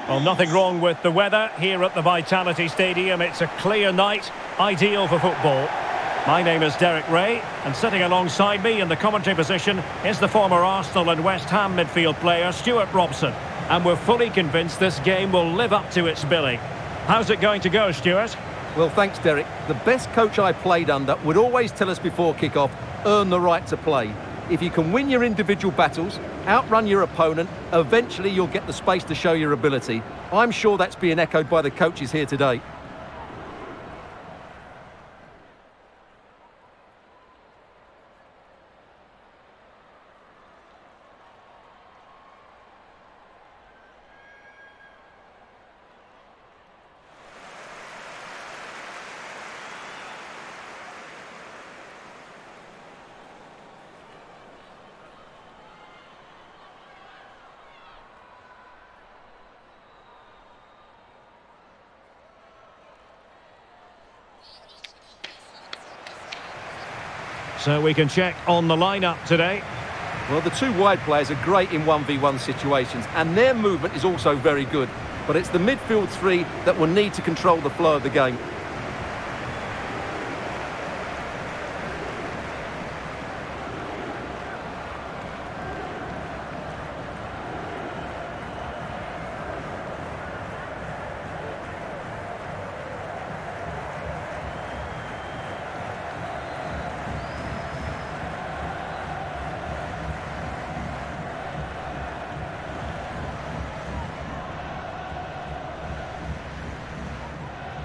Well, nothing wrong with the weather here at the Vitality Stadium. It's a clear night, ideal for football. My name is Derek Ray, and sitting alongside me in the commentary position is the former Arsenal and West Ham midfield player Stuart Robson. And we're fully convinced this game will live up to its billing. How's it going to go, Stuart? Well, thanks, Derek. The best coach I played under would always tell us before kick-off, earn the right to play. If you can win your individual battles, outrun your opponent, eventually you'll get the space to show your ability. I'm sure that's being echoed by the coaches here today. So we can check on the lineup today. Well, the two wide players are great in 1v1 situations, and their movement is also very good. But it's the midfield three that will need to control the flow of the game.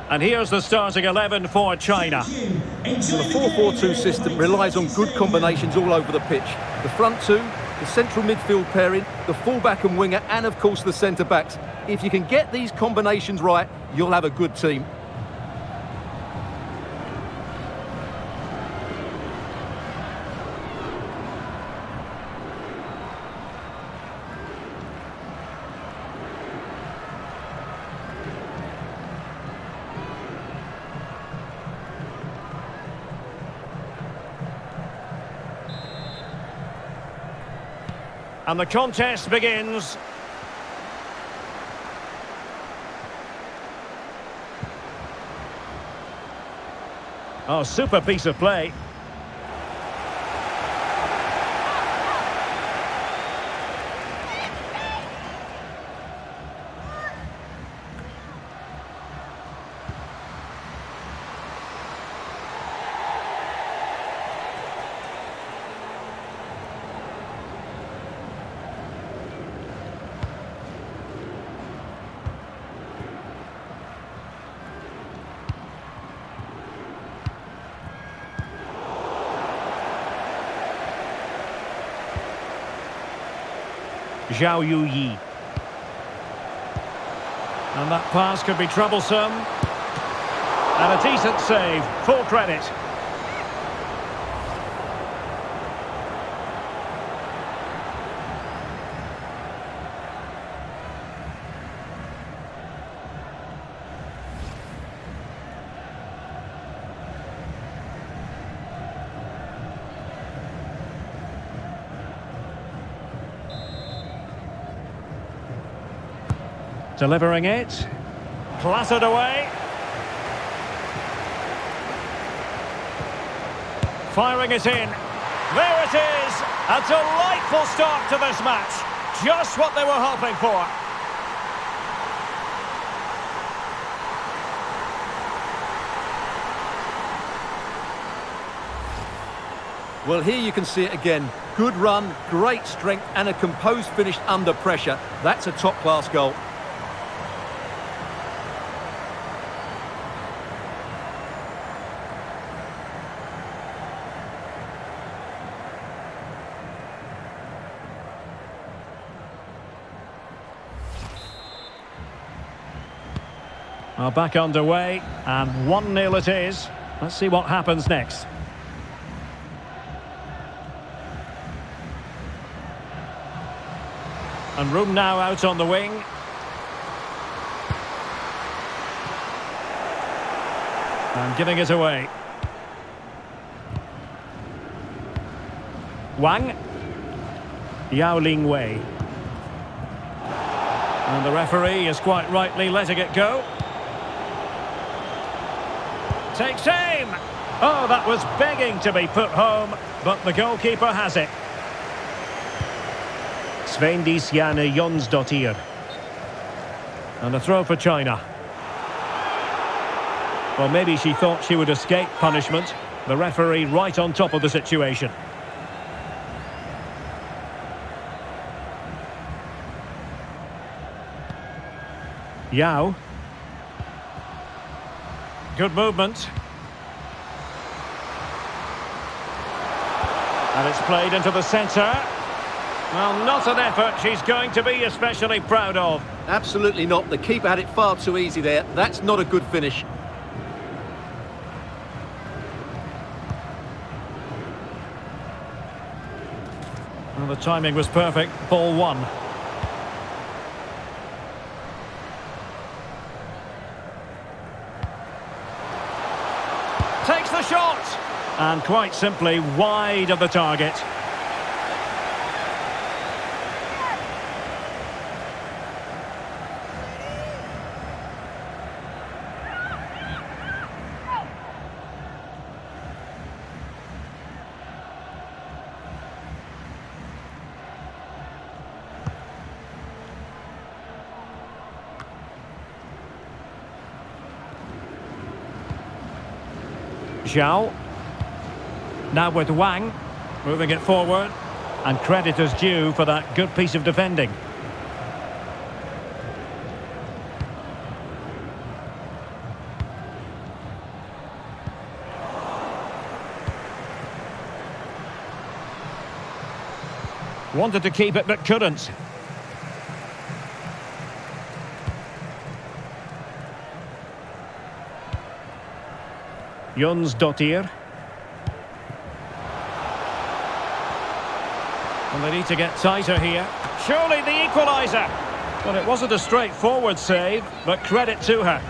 And here's the starting 11 for China. So the 4-4-2 system relies on good combinations all over the pitch. The front two, the central midfield pairing, the fullback and winger, and of course the centre-backs. If you can get these combinations right, you'll have a good team. And the contest begins. Oh, super piece of play. Zhao Yu. And that pass could be troublesome. And a decent save, full credit. Delivering it. Clattered away. Firing it in. There it is. A delightful start to this match. Just what they were hoping for. Well, here you can see it again. Good run, great strength, and a composed finish under pressure. That's a top-class goal. Well, back underway, and 1-0 it is. Let's see what happens next. And room now out on the wing. And giving it away. Wang. Yao Ling Wei. And the referee is quite rightly letting it go. Takes aim! Oh, that was begging to be put home, but the goalkeeper has it. Svendisjane Jonsdottir. And a throw for China. Well, maybe she thought she would escape punishment. The referee right on top of the situation. Yao. Good movement. And it's played into the centre. Well, not an effort she's going to be especially proud of. Absolutely not. The keeper had it far too easy there. That's not a good finish. Well, the timing was perfect. Ball one. Takes the shot! And quite simply wide of the target. Zhao. Now with Wang, moving it forward, and credit is due for that good piece of defending. Wanted to keep it but couldn't. Jonsdottir. And they need to get tighter here. Surely the equaliser. Well, it wasn't a straightforward save, but credit to her.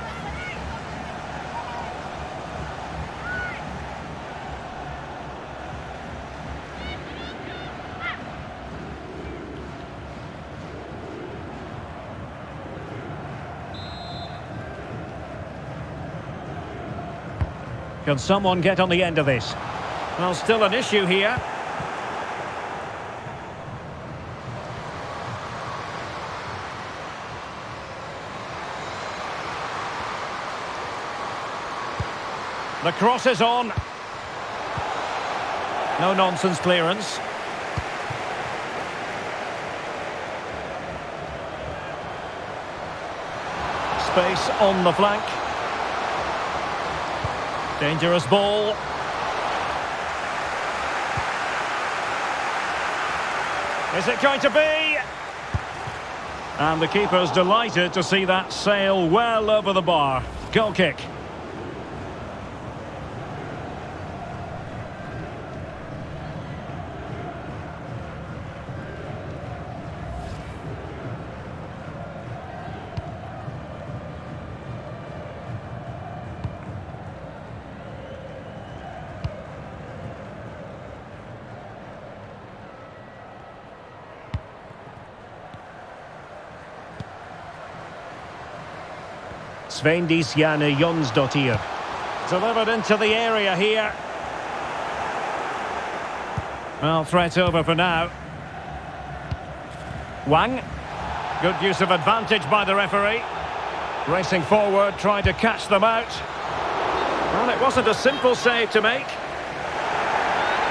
Can someone get on the end of this? Well, still an issue here. The cross is on. No nonsense clearance. Space on the flank. Dangerous ball. Is it going to be? And the keeper's delighted to see that sail well over the bar. Goal kick. Svendisjane Jonsdottir. Delivered into the area here. Well, threat over for now. Wang. Good use of advantage by the referee. Racing forward, trying to catch them out. Well, it wasn't a simple save to make.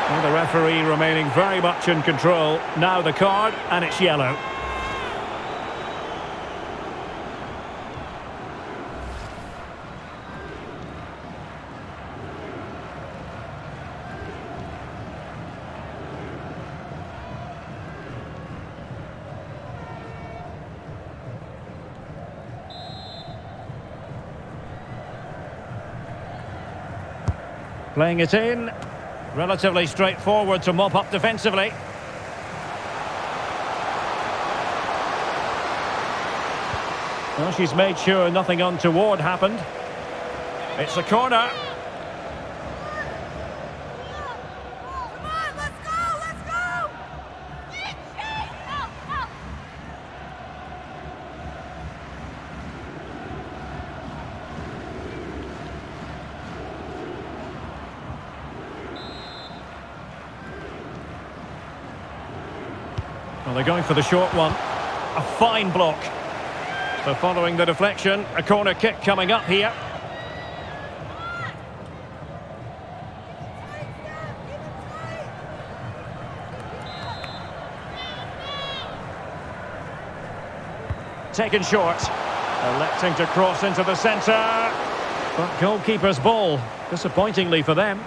Well, the referee remaining very much in control. Now the card, and it's yellow. Playing it in. Relatively straightforward to mop up defensively. Well, she's made sure nothing untoward happened. It's a corner. Come on, let's go, let's go! Well, they're going for the short one. A fine block. So following the deflection, a corner kick coming up here. Taken short. Electing to cross into the centre. But goalkeeper's ball, disappointingly for them.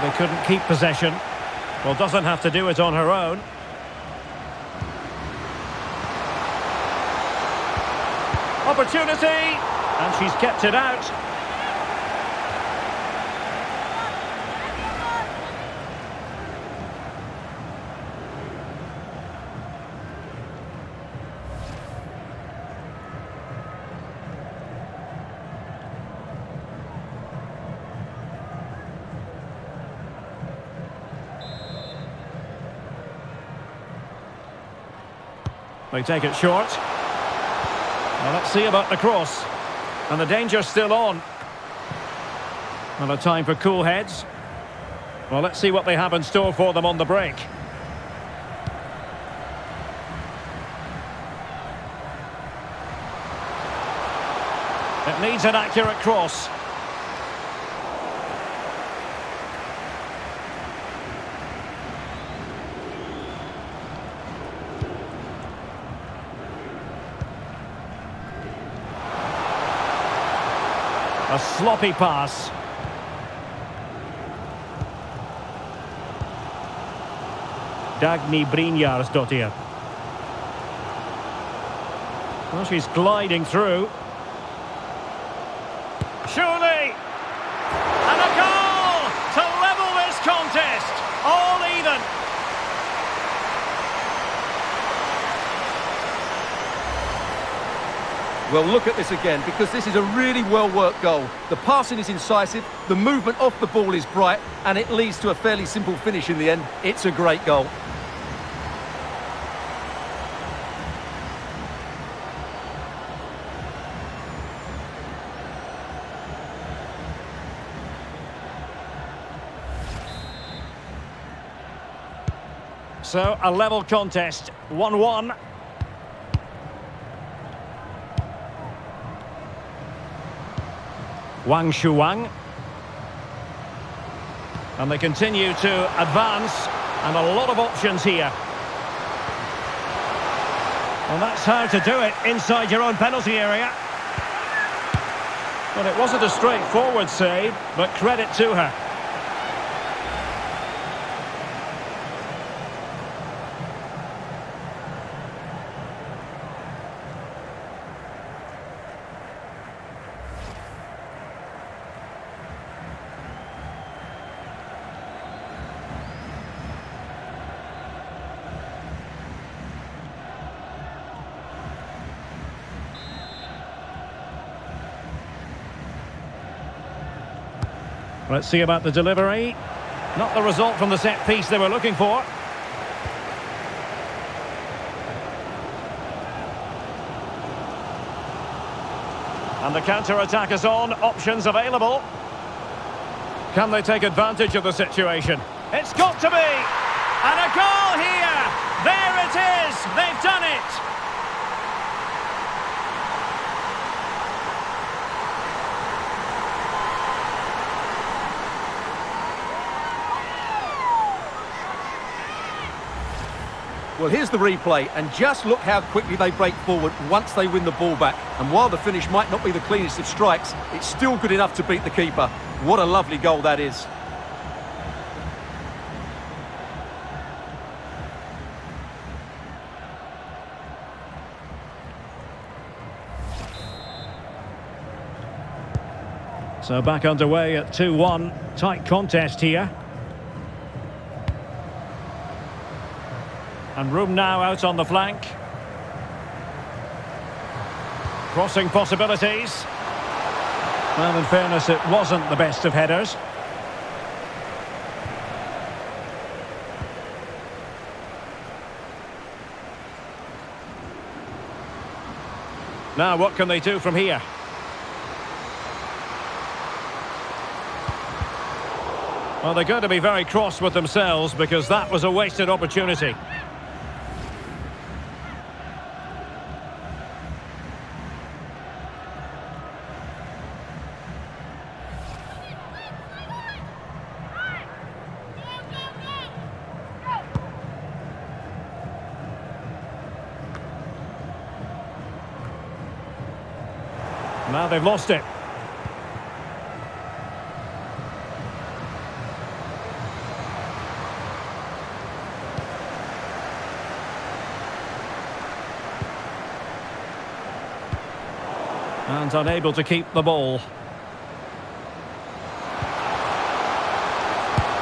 They couldn't keep possession. Well, doesn't have to do it on her own. Opportunity! And she's kept it out. They take it short. Well, let's see about the cross. And the danger's still on. And a time for cool heads. Well, let's see what they have in store for them on the break. It needs an accurate cross. A sloppy pass. Dagny Brynjarsdottir. Well, she's gliding through. Surely! And a goal to level this contest. All even. Well, look at this again, because this is a really well-worked goal. The passing is incisive, the movement off the ball is bright, and it leads to a fairly simple finish in the end. It's a great goal. So, a level contest, 1-1. Wang Shuang. And they continue to advance, and a lot of options here. Well, that's how to do it inside your own penalty area. Well, it wasn't a straightforward save, but credit to her. Let's see about the delivery. Not the result from the set piece they were looking for. And the counter-attack is on. Options available. Can they take advantage of the situation? It's got to be! And a goal here! There it is! They've done it! Well, here's the replay, and just look how quickly they break forward once they win the ball back. And while the finish might not be the cleanest of strikes, it's still good enough to beat the keeper. What a lovely goal that is. So back underway at 2-1. Tight contest here. And room now out on the flank. Crossing possibilities. Well, in fairness, it wasn't the best of headers. Now, what can they do from here? Well, they're going to be very cross with themselves because that was a wasted opportunity. Now they've lost it. And unable to keep the ball.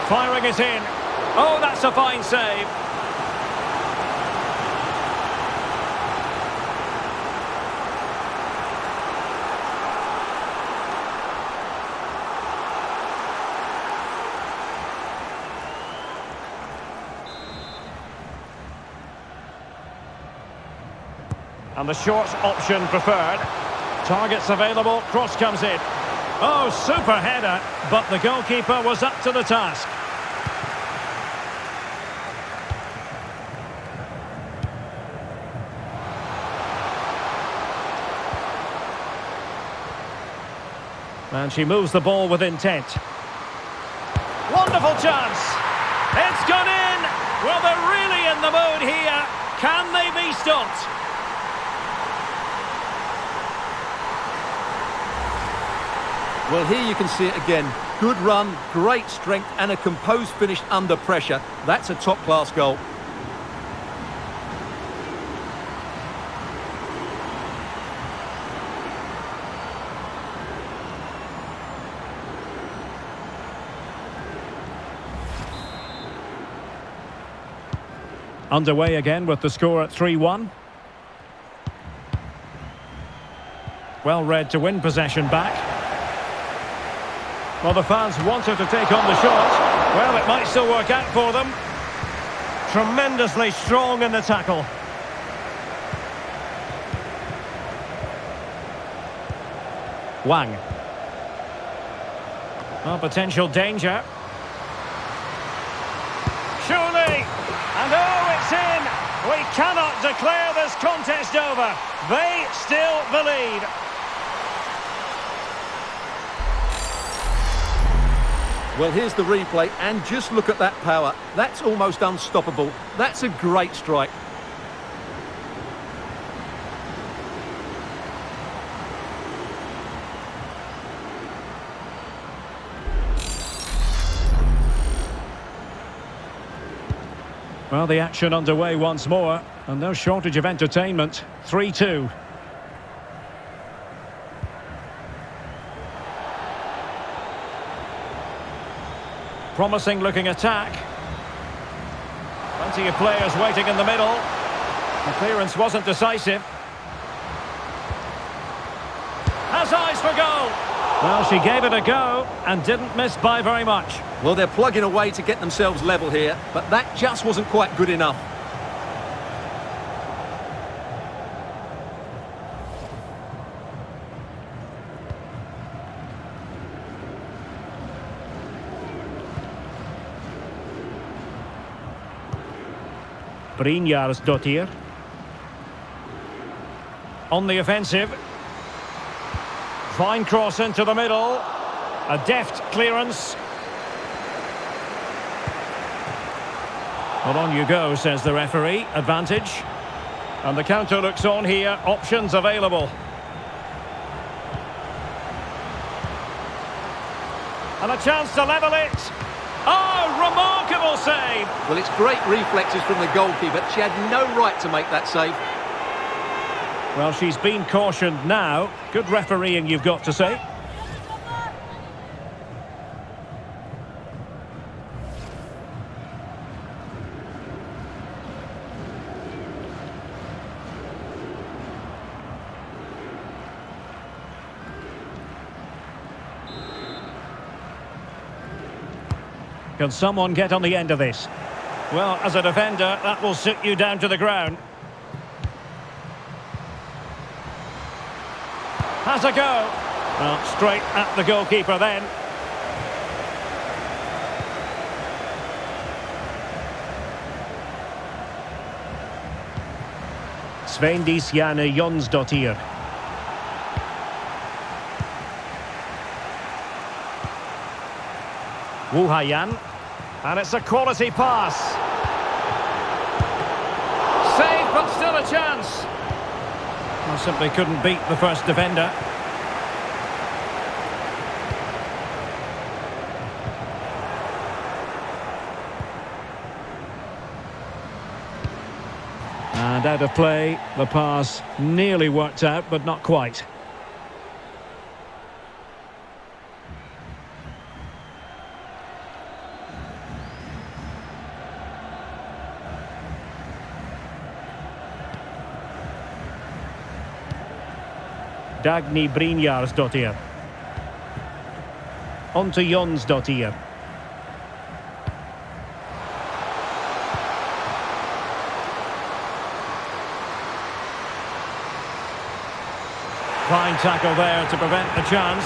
Firing it in. Oh, that's a fine save. And the short option preferred. Targets available, cross comes in. Oh, super header, but the goalkeeper was up to the task. And she moves the ball with intent. Wonderful chance. It's gone in. Well, they're really in the mood here. Can they be stopped? Well, here you can see it again. Good run, great strength and a composed finish under pressure. That's a top-class goal. Underway again with the score at 3-1. Well read to win possession back. Well, the fans wanted to take on the shot. Well, it might still work out for them. Tremendously strong in the tackle. Wang. Well, potential danger. Surely. And oh, it's in. We cannot declare this contest over. They still the lead. Well, here's the replay, and just look at that power. That's almost unstoppable. That's a great strike. Well, the action underway once more, and no shortage of entertainment. 3-2. Promising looking attack. Plenty of players waiting in the middle. The clearance wasn't decisive. Has eyes for goal. Well, she gave it a go and didn't miss by very much. Well, they're plugging away to get themselves level here, but that just wasn't quite good enough. Brynjarsdottir. On the offensive. Fine cross into the middle. A deft clearance. Well, on you go, says the referee. Advantage. And the counter looks on here. Options available. And a chance to level it. Oh, remarkable save! Well, it's great reflexes from the goalkeeper. She had no right to make that save. Well, she's been cautioned now. Good refereeing, you've got to say. Can someone get on the end of this? Well, as a defender, that will sit you down to the ground. Has a go. Well, straight at the goalkeeper then. Svendisjane Jonsdottir. Wuhayan. And it's a quality pass. Save, but still a chance. Well, simply couldn't beat the first defender. And out of play, the pass nearly worked out, but not quite. Dagny Brynjarsdottir. On to Jonsdottir. Fine tackle there to prevent the chance.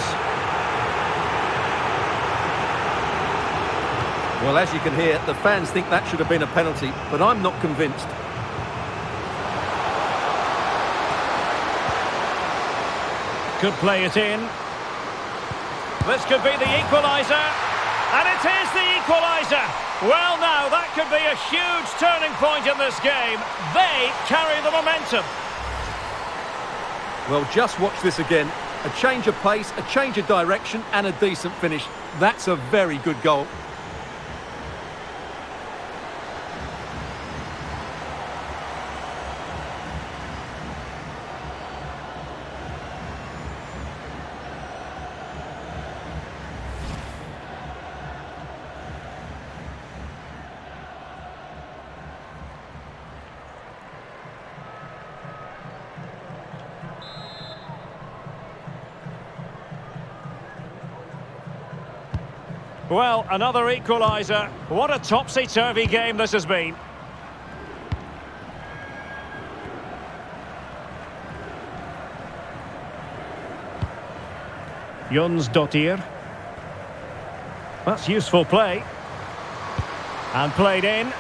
Well, as you can hear, the fans think that should have been a penalty, but I'm not convinced. Could play it in. This could be the equaliser. And it is the equaliser. Well, now, that could be a huge turning point in this game. They carry the momentum. Well, just watch this again. A change of pace, a change of direction, and a decent finish. That's a very good goal. Well, another equaliser. What a topsy-turvy game this has been. Jonsdottir. That's useful play. And played in.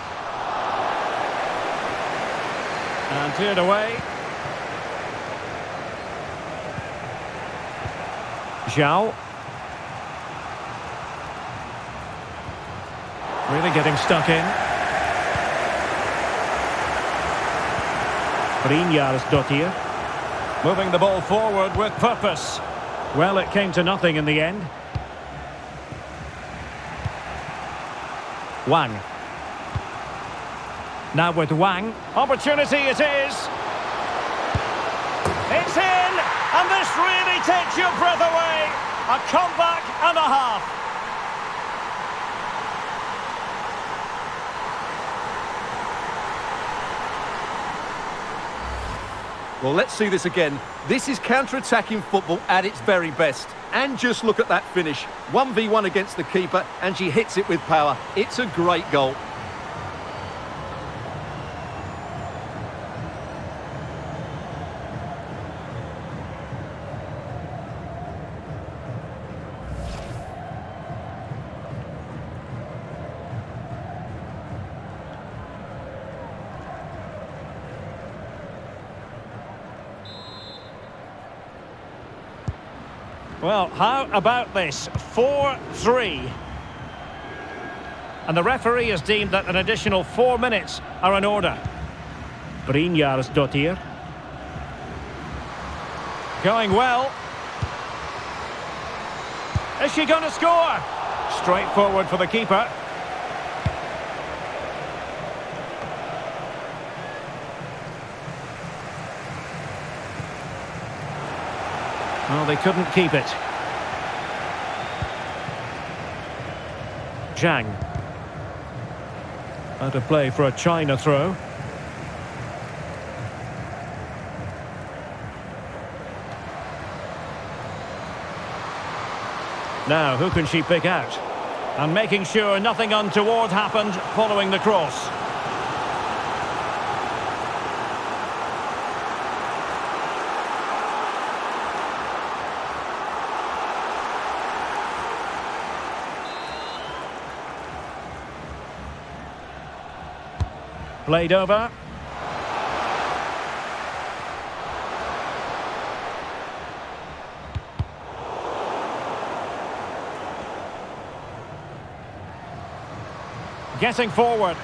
And cleared away. Zhao. Really getting stuck in. Brynjarsdottir. Moving the ball forward with purpose. Well, it came to nothing in the end. Wang. Now with Wang. Opportunity it is. It's in! And this really takes your breath away. A comeback and a half. Well, let's see this again. This is counter-attacking football at its very best. And just look at that finish. 1v1 against the keeper, and she hits it with power. It's a great goal. Well, how about this? 4-3. And the referee has deemed that an additional 4 minutes are in order. Brynjarsdottir. Going well. Is she going to score? Straightforward for the keeper. Well, they couldn't keep it. Zhang. Out of play for a China throw. Now, who can she pick out? And making sure nothing untoward happened following the cross. Played over. getting forward.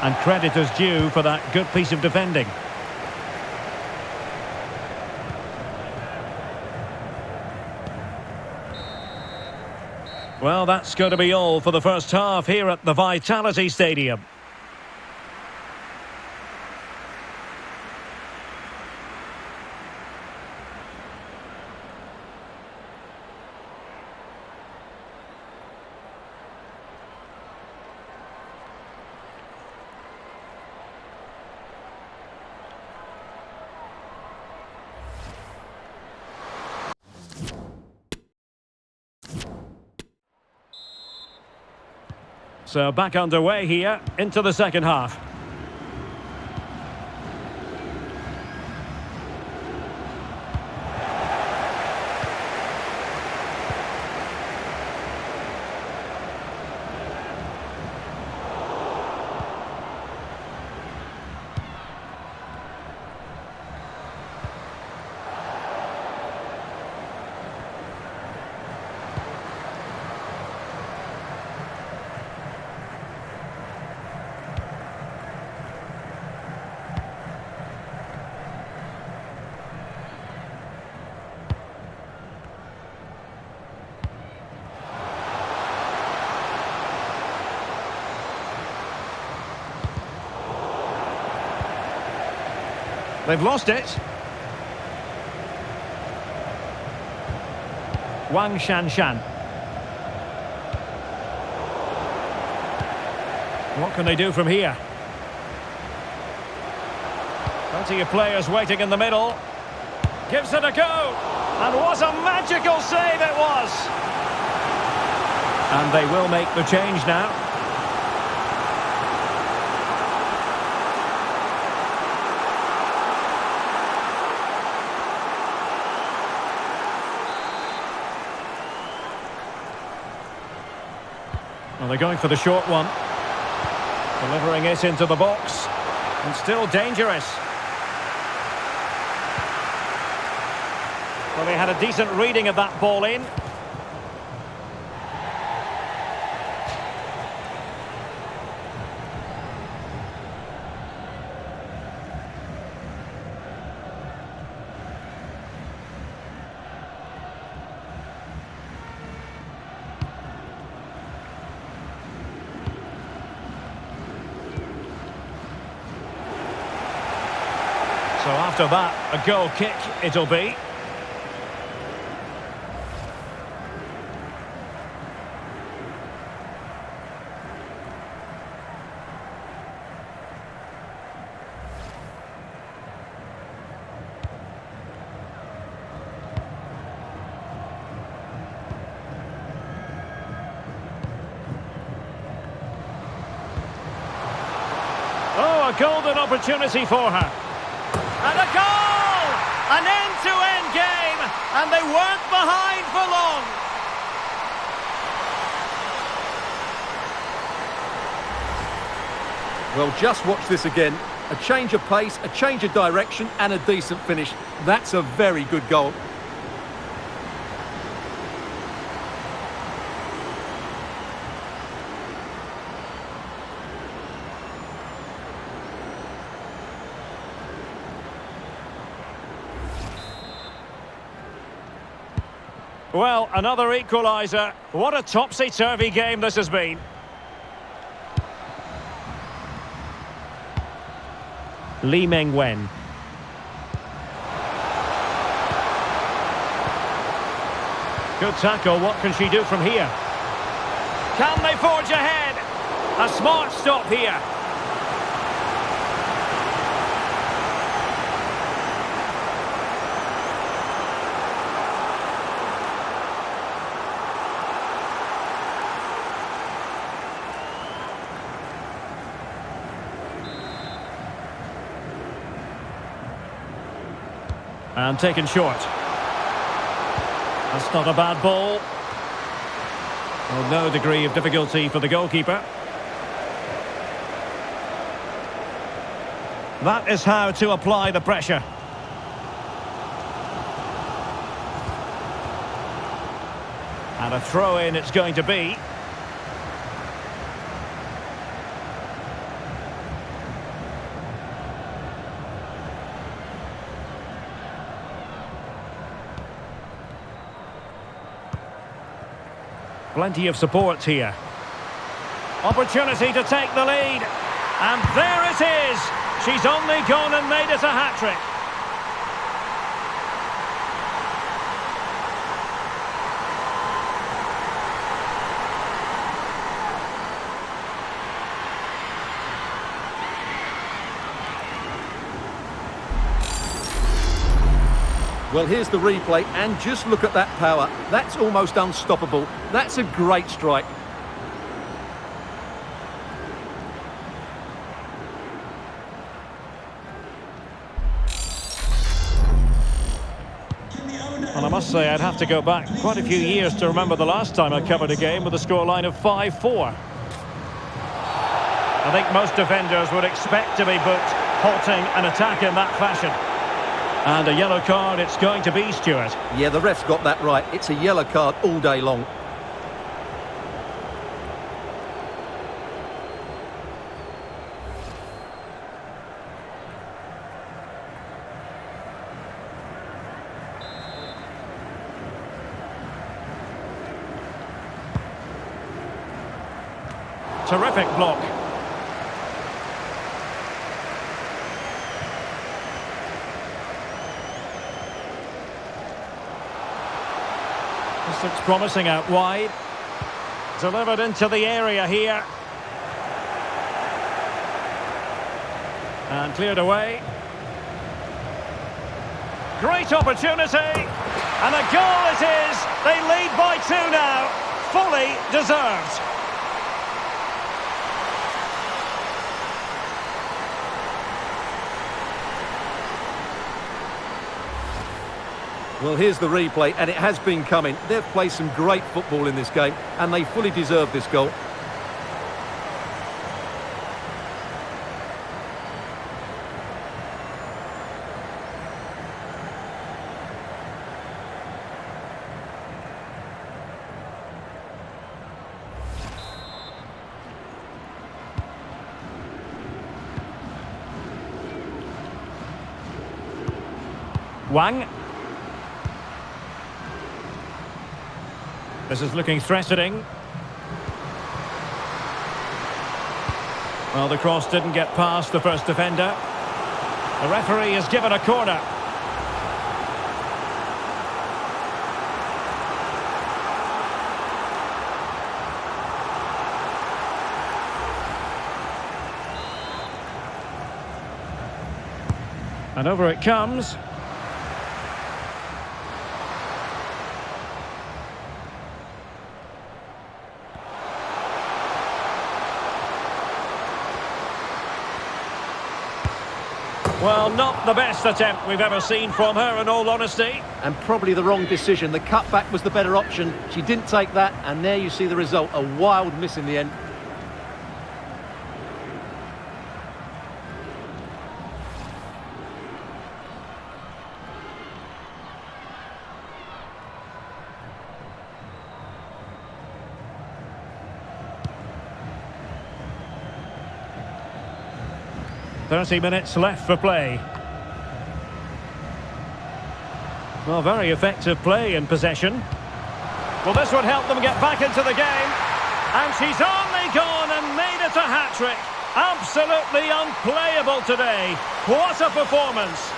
And credit is due for that good piece of defending. Well, that's going to be all for the first half here at the Vitality Stadium. So back underway here into the second half. They've lost it. Wang Shanshan. What can they do from here? Plenty of players waiting in the middle. Gives it a go. And what a magical save it was. And they will make the change now. Well, they're going for the short one. Delivering it into the box. And still dangerous. Well, they had a decent reading of that ball in. So after that, a goal kick it'll be. Oh, a golden opportunity for her. And a goal! An end-to-end game, and they weren't behind for long. Well, just watch this again. A change of pace, a change of direction, and a decent finish. That's a very good goal. Well, another equaliser. What a topsy-turvy game this has been. Lee Meng-wen. Good tackle. What can she do from here? Can they forge ahead? A smart stop here. And taken short. That's not a bad ball. Well, no degree of difficulty for the goalkeeper. That is how to apply the pressure. And a throw-in it's going to be. Plenty of support here. Opportunity to take the lead. And there it is. She's only gone and made it a hat-trick. Well, here's the replay, and just look at that power. That's almost unstoppable. That's a great strike. And I must say, I'd have to go back quite a few years to remember the last time I covered a game with a scoreline of 5-4. I think most defenders would expect to be booked, halting an attack in that fashion. And a yellow card it's going to be, Stuart. Yeah, the ref's got that right. It's a yellow card all day long. Terrific block. This looks promising out wide. Delivered into the area here. And cleared away. Great opportunity. And a goal it is. They lead by 2 now. Fully deserved. Well, here's the replay, and it has been coming. They've played some great football in this game, and they fully deserve this goal. Wang. This is looking threatening. Well, the cross didn't get past the first defender. The referee has given a corner. And over it comes. Well, not the best attempt we've ever seen from her, in all honesty. And probably the wrong decision. The cutback was the better option. She didn't take that, and there you see the result. A wild miss in the end. "30 minutes left for play." Well, very effective play in possession. Well, this would help them get back into the game. And she's only gone and made it a hat-trick. Absolutely unplayable today. What a performance.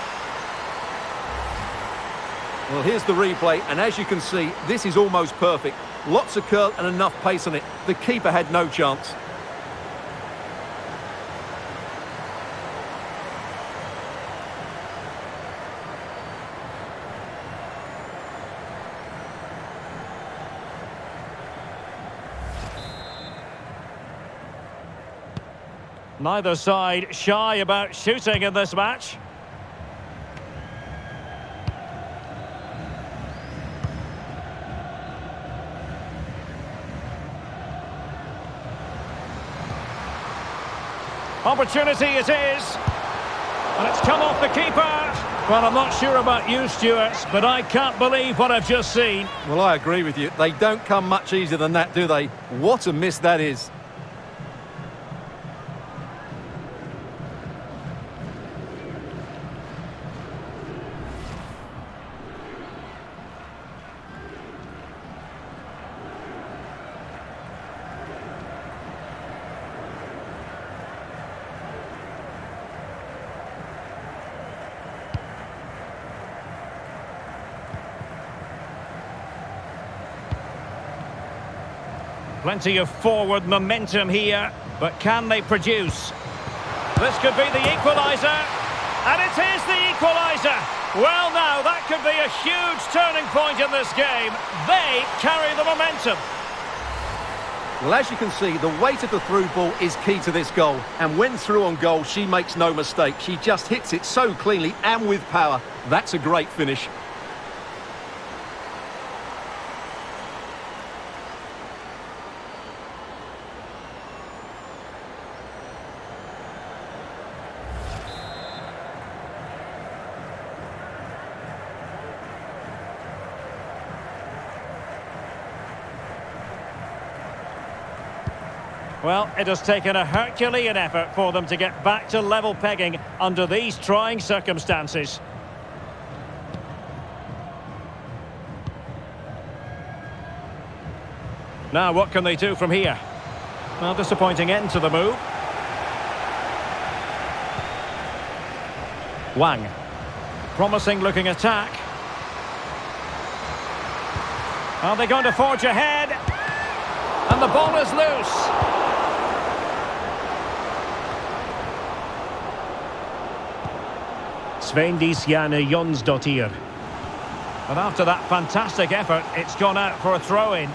Well, here's the replay, and as you can see, this is almost perfect. Lots of curl and enough pace on it. The keeper had no chance. Neither side shy about shooting in this match. Opportunity it is. And it's come off the keeper. Well, I'm not sure about you, Stuart, but I can't believe what I've just seen. Well, I agree with you. They don't come much easier than that, do they? What a miss that is. Plenty of forward momentum here, but can they produce? This could be the equaliser, and it is the equaliser. Well now, that could be a huge turning point in this game. They carry the momentum. Well, as you can see, the weight of the through ball is key to this goal. And when through on goal, she makes no mistake. She just hits it so cleanly and with power. That's a great finish. Well, it has taken a Herculean effort for them to get back to level pegging under these trying circumstances. Now, what can they do from here? Well, disappointing end to the move. Wang. Promising looking attack. Are they going to forge ahead? And the ball is loose. Svendisjane Jonsdottir. But after that fantastic effort, it's gone out for a throw-in.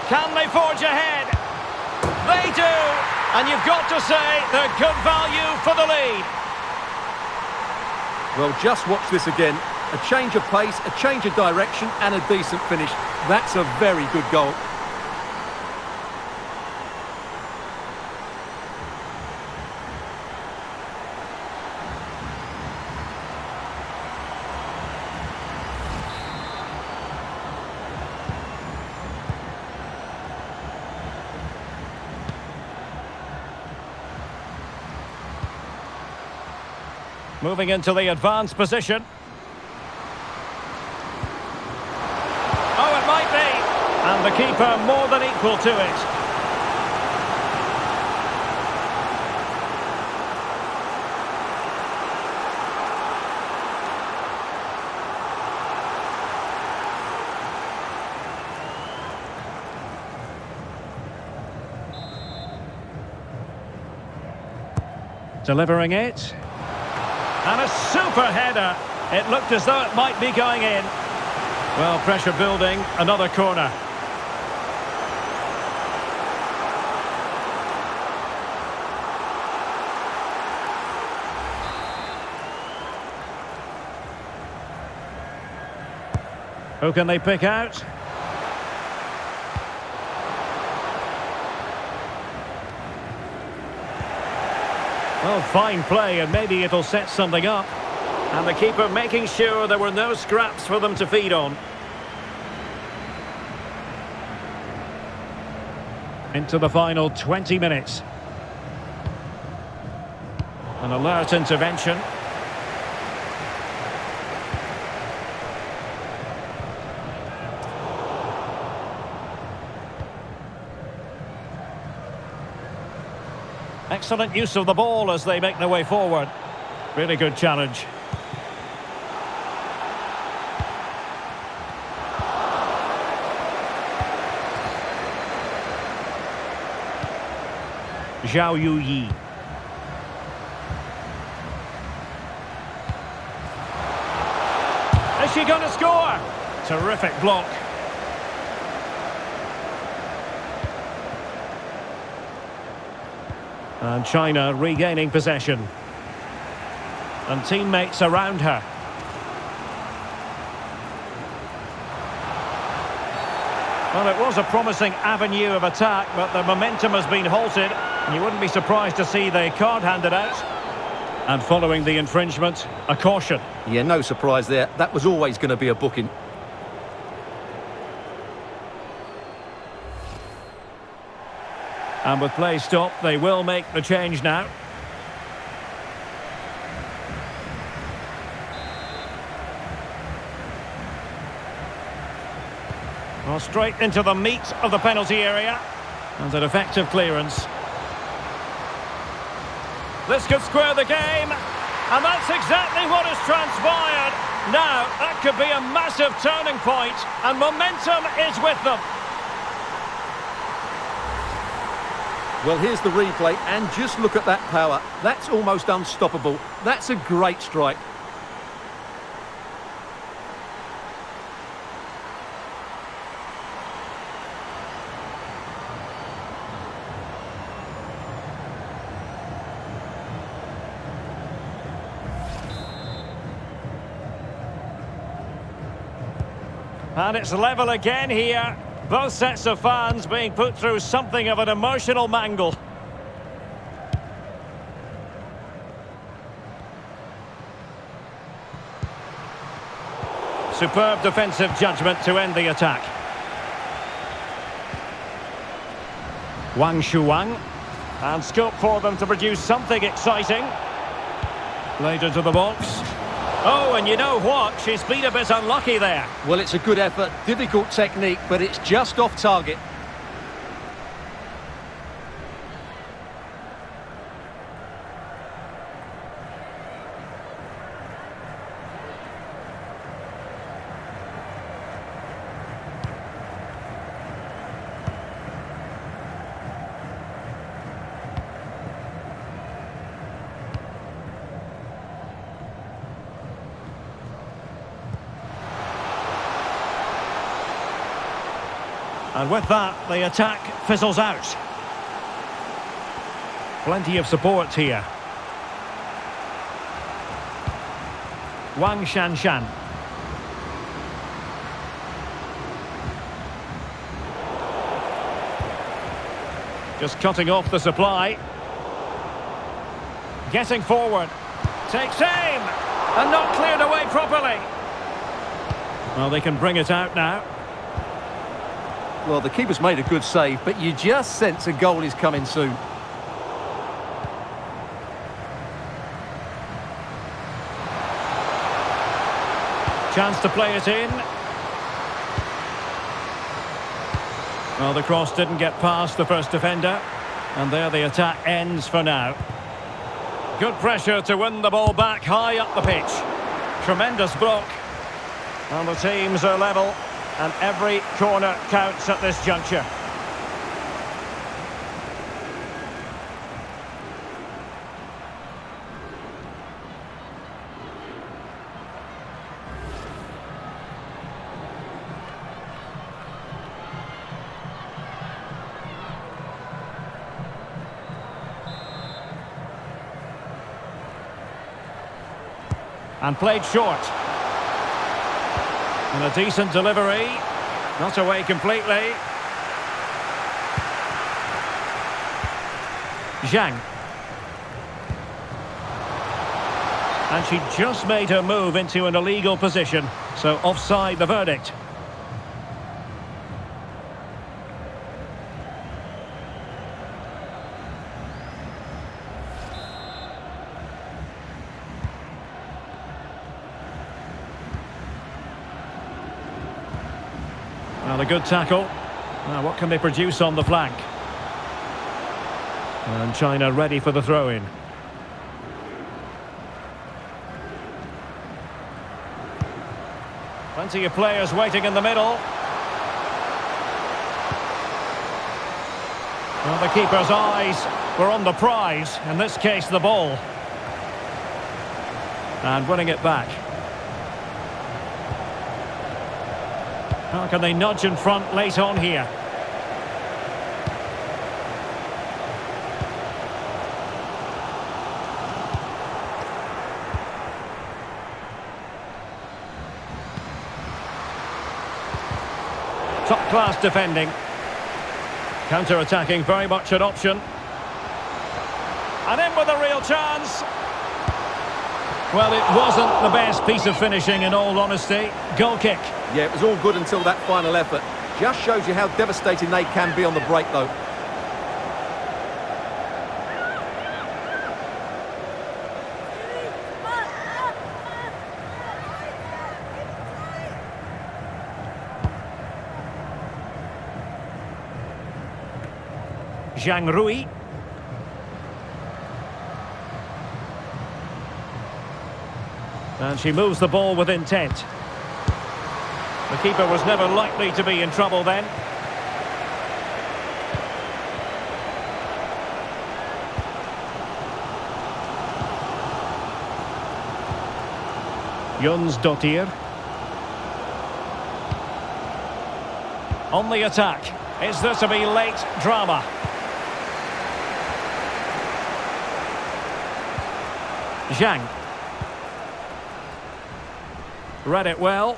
Can they forge ahead? They do! And you've got to say they're good value for the lead. Well, just watch this again. A change of pace, a change of direction and a decent finish. That's a very good goal. Moving into the advanced position. Oh, it might be. And the keeper more than equal to it. Delivering it. And a super header. It looked as though it might be going in. Well, pressure building, another corner. Who can they pick out? Well, fine play, and maybe it'll set something up. And the keeper making sure there were no scraps for them to feed on. Into the final 20 minutes. An alert intervention. Excellent use of the ball as they make their way forward. Really good challenge. Zhao Yuyi. Is she going to score? Terrific block. And China regaining possession. And teammates around her. Well, it was a promising avenue of attack, but the momentum has been halted. And you wouldn't be surprised to see the card handed out. And following the infringement, a caution. Yeah, no surprise there. That was always going to be a booking. And with play stopped, they will make the change now. Well, straight into the meat of the penalty area. And an effective clearance. This could square the game. And that's exactly what has transpired. Now, that could be a massive turning point, and momentum is with them. Well, here's the replay, and just look at that power. That's almost unstoppable. That's a great strike. And it's level again here. Both sets of fans being put through something of an emotional mangle. Superb defensive judgment to end the attack. Wang Shuang. And scope for them to produce something exciting. Played into the box. Oh, and you know what? She's been a bit unlucky there. Well, it's a good effort, difficult technique, but it's just off target. And with that, the attack fizzles out. Plenty of support here. Wang Shanshan. Just cutting off the supply. Getting forward. Takes aim! And not cleared away properly. Well, they can bring it out now. Well, the keeper's made a good save, but you just sense a goal is coming soon. Chance to play it in. Well, the cross didn't get past the first defender. And there the attack ends for now. Good pressure to win the ball back high up the pitch. Tremendous block. And the teams are level. And every corner counts at this juncture. And played short. And a decent delivery. Not away completely. Zhang. And she just made her move into an illegal position. So offside the verdict. Well, a good tackle. Now, what can they produce on the flank? And China ready for the throw-in. Plenty of players waiting in the middle. Well, the keeper's eyes were on the prize, in this case the ball. And winning it back. How can they nudge in front late on here? Top-class defending. Counter-attacking, very much an option. And in with a real chance. Well, it wasn't the best piece of finishing, in all honesty. Goal kick. Yeah, it was all good until that final effort. Just shows you how devastating they can be on the break, though. Zhang Rui. And she moves the ball with intent. The keeper was never likely to be in trouble then. Jonsdottir. On the attack. Is there to be late drama? Zhang. Read it well.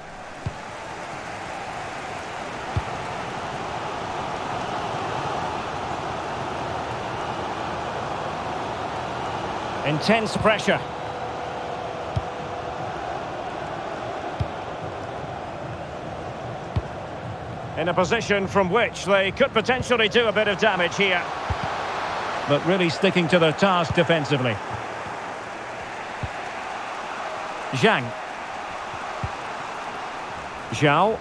Intense pressure. In a position from which they could potentially do a bit of damage here. But really sticking to their task defensively. Zhang. Zhao.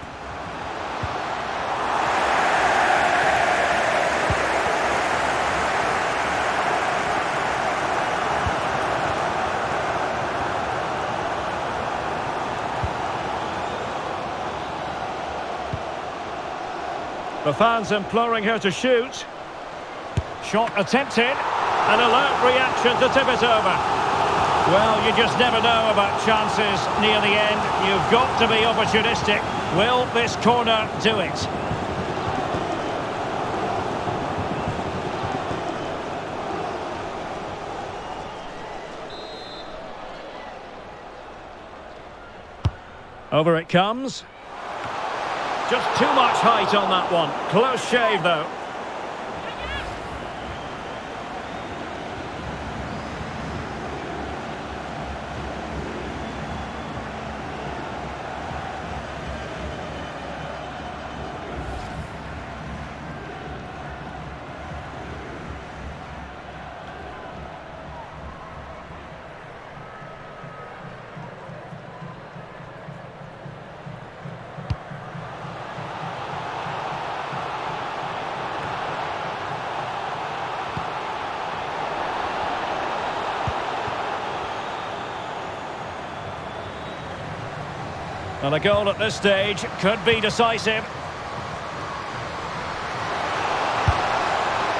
The fans imploring her to shoot. Shot attempted. An alert reaction to tip it over. Well, you just never know about chances near the end. You've got to be opportunistic. Will this corner do it? Over it comes. Just too much height on that one. Close shave, though. And a goal at this stage could be decisive.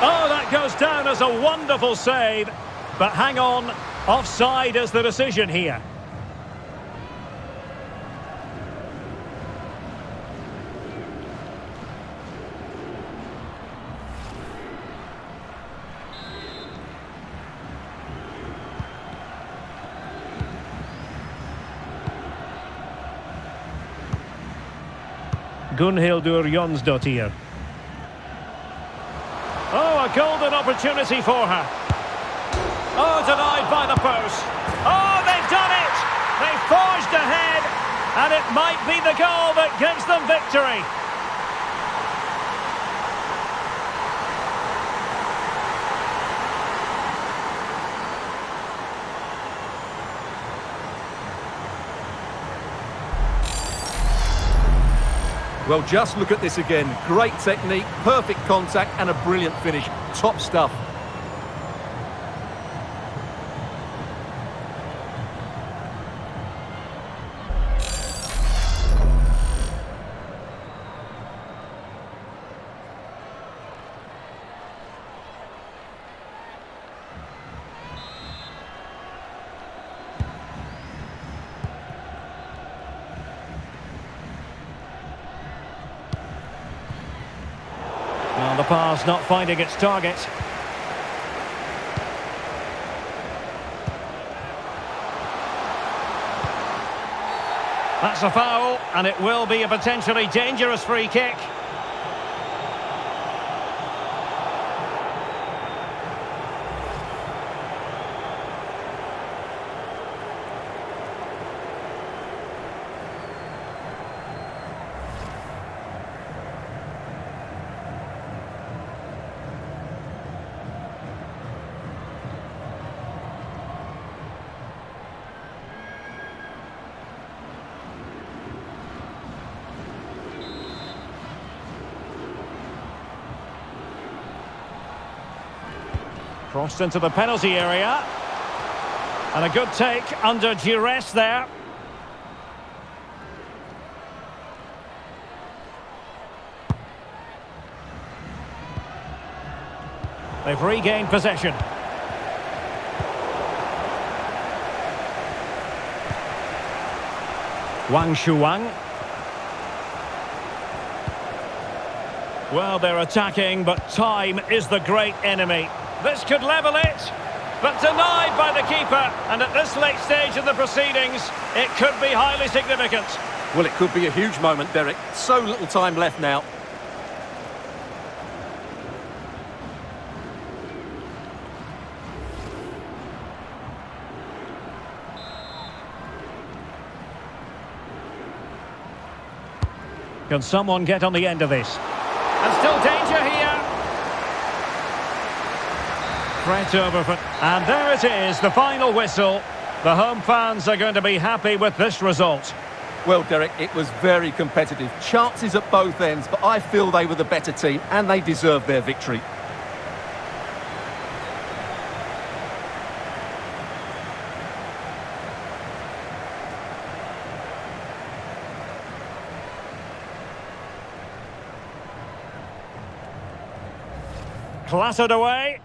Oh, that goes down as a wonderful save. But hang on, offside is the decision here. Gunhildur Jonsdottir. Oh, a golden opportunity for her. Oh, denied by the post. Oh, they've done it! They forged ahead, and it might be the goal that gives them victory. Well, just look at this again. Great technique, perfect contact, and a brilliant finish. Top stuff. Well, the pass not finding its target. That's a foul, and it will be a potentially dangerous free kick. Crossed into the penalty area. And a good take under duress there. They've regained possession. Wang Shuang. Well, they're attacking, but time is the great enemy. This could level it, but denied by the keeper. And at this late stage in the proceedings, it could be highly significant. Well, it could be a huge moment, Derek. So little time left now. Can someone get on the end of this? And still danger here. Threat over for... And there it is, the final whistle. The home fans are going to be happy with this result. Well, Derek, it was very competitive. Chances at both ends, but I feel they were the better team and they deserved their victory. Clattered away.